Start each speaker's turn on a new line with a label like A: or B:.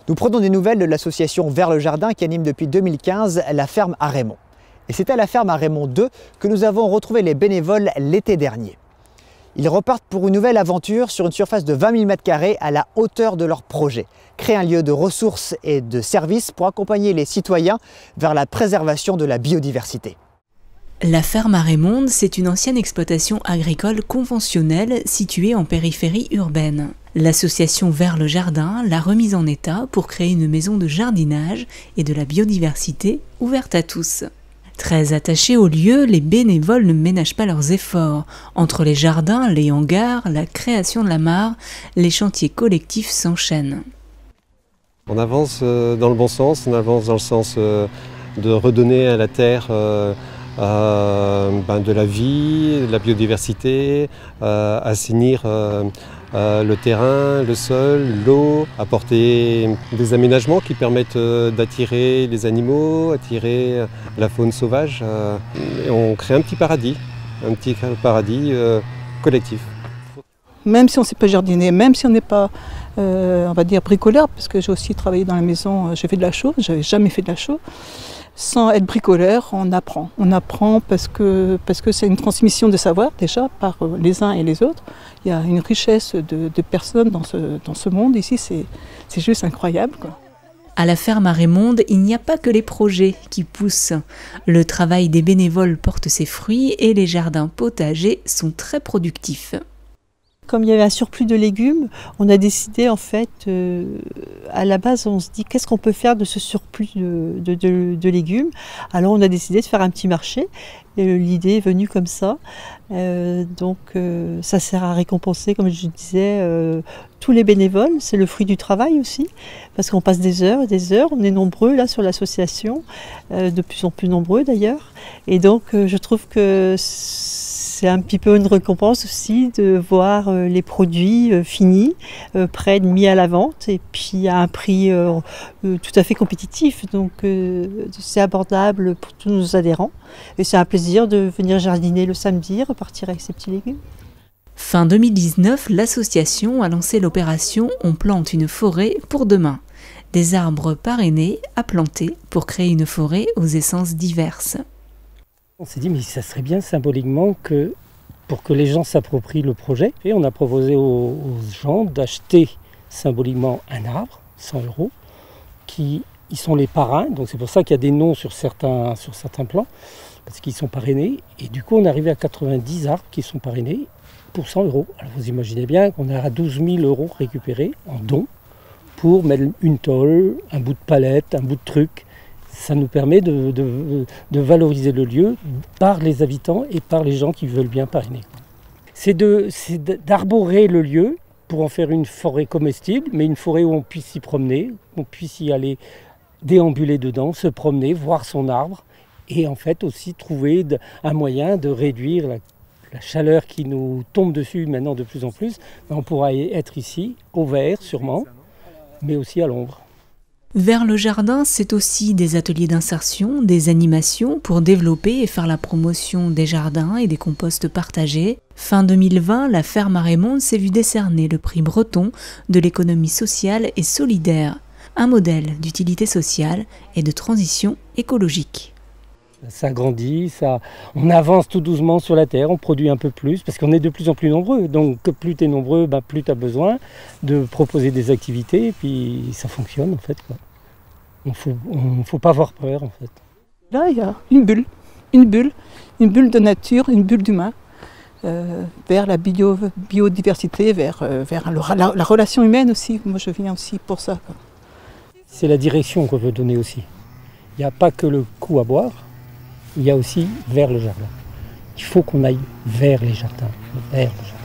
A: Nous prenons des nouvelles de l'association Vers le Jardin qui anime depuis 2015 la ferme à Raymond. Et c'est à la ferme à Raymond 2 que nous avons retrouvé les bénévoles l'été dernier. Ils repartent pour une nouvelle aventure sur une surface de 20 000 m² à la hauteur de leur projet. Créer un lieu de ressources et de services pour accompagner les citoyens vers la préservation de la biodiversité.
B: La ferme à Raymond, c'est une ancienne exploitation agricole conventionnelle située en périphérie urbaine. L'association Vers le Jardin l'a remise en état pour créer une maison de jardinage et de la biodiversité ouverte à tous. Très attachés au lieu, les bénévoles ne ménagent pas leurs efforts. Entre les jardins, les hangars, la création de la mare, les chantiers collectifs s'enchaînent.
C: On avance dans le bon sens, on avance dans le sens de redonner à la terre de la vie, de la biodiversité, assainir le terrain, le sol, l'eau, apporter des aménagements qui permettent d'attirer les animaux, attirer la faune sauvage. Et on crée un petit paradis collectif.
D: Même si on ne sait pas jardiner, même si on n'est pas, on va dire, bricoleur, parce que j'ai aussi travaillé dans la maison, j'ai fait de la chaux, je n'avais jamais fait de la chaux. Sans être bricoleur, on apprend. On apprend parce que c'est une transmission de savoir déjà par les uns et les autres. Il y a une richesse de personnes dans ce monde ici, c'est juste incroyable, quoi.
B: À la ferme à Raymond, il n'y a pas que les projets qui poussent. Le travail des bénévoles porte ses fruits et les jardins potagers sont très productifs.
E: Comme il y avait un surplus de légumes, on a décidé en fait, à la base on se dit qu'est-ce qu'on peut faire de ce surplus de légumes. Alors on a décidé de faire un petit marché et l'idée est venue comme ça. Ça sert à récompenser, comme je disais, tous les bénévoles. C'est le fruit du travail aussi, parce qu'on passe des heures et des heures. On est nombreux là sur l'association, de plus en plus nombreux d'ailleurs. Et donc je trouve que c'est un petit peu une récompense aussi de voir les produits finis, prêts, mis à la vente et puis à un prix tout à fait compétitif. Donc c'est abordable pour tous nos adhérents et c'est un plaisir de venir jardiner le samedi et repartir avec ses petits légumes.
B: Fin 2019, l'association a lancé l'opération « On plante une forêt pour demain ». Des arbres parrainés à planter pour créer une forêt aux essences diverses.
F: On s'est dit, mais ça serait bien symboliquement pour que les gens s'approprient le projet. Et on a proposé aux gens d'acheter symboliquement un arbre, 100 €, ils sont les parrains. Donc c'est pour ça qu'il y a des noms sur certains plans, parce qu'ils sont parrainés. Et du coup, on est arrivé à 90 arbres qui sont parrainés pour 100 €. Alors vous imaginez bien qu'on a 12 000 € récupérés en dons pour mettre une tôle, un bout de palette, un bout de truc. Ça nous permet de valoriser le lieu par les habitants et par les gens qui veulent bien parrainer. C'est d'arborer le lieu pour en faire une forêt comestible, mais une forêt où on puisse s'y promener, on puisse y aller déambuler dedans, se promener, voir son arbre et en fait aussi trouver un moyen de réduire la chaleur qui nous tombe dessus maintenant de plus en plus. On pourra être ici, au vert sûrement, mais aussi à l'ombre.
B: Vers le jardin, c'est aussi des ateliers d'insertion, des animations pour développer et faire la promotion des jardins et des composts partagés. Fin 2020, la ferme à Raymond s'est vue décerner le prix breton de l'économie sociale et solidaire, un modèle d'utilité sociale et de transition écologique.
F: Ça grandit, on avance tout doucement sur la terre, on produit un peu plus parce qu'on est de plus en plus nombreux. Donc plus tu es nombreux, plus tu as besoin de proposer des activités et puis ça fonctionne en fait, quoi. On faut pas avoir peur en fait.
D: Là il y a une bulle de nature, une bulle d'humain vers la biodiversité, vers la relation humaine aussi. Moi je viens aussi pour ça, quoi.
F: C'est la direction qu'on veut donner aussi. Il n'y a pas que le coup à boire. Il y a aussi vers le jardin. Il faut qu'on aille vers les jardins, vers le jardin.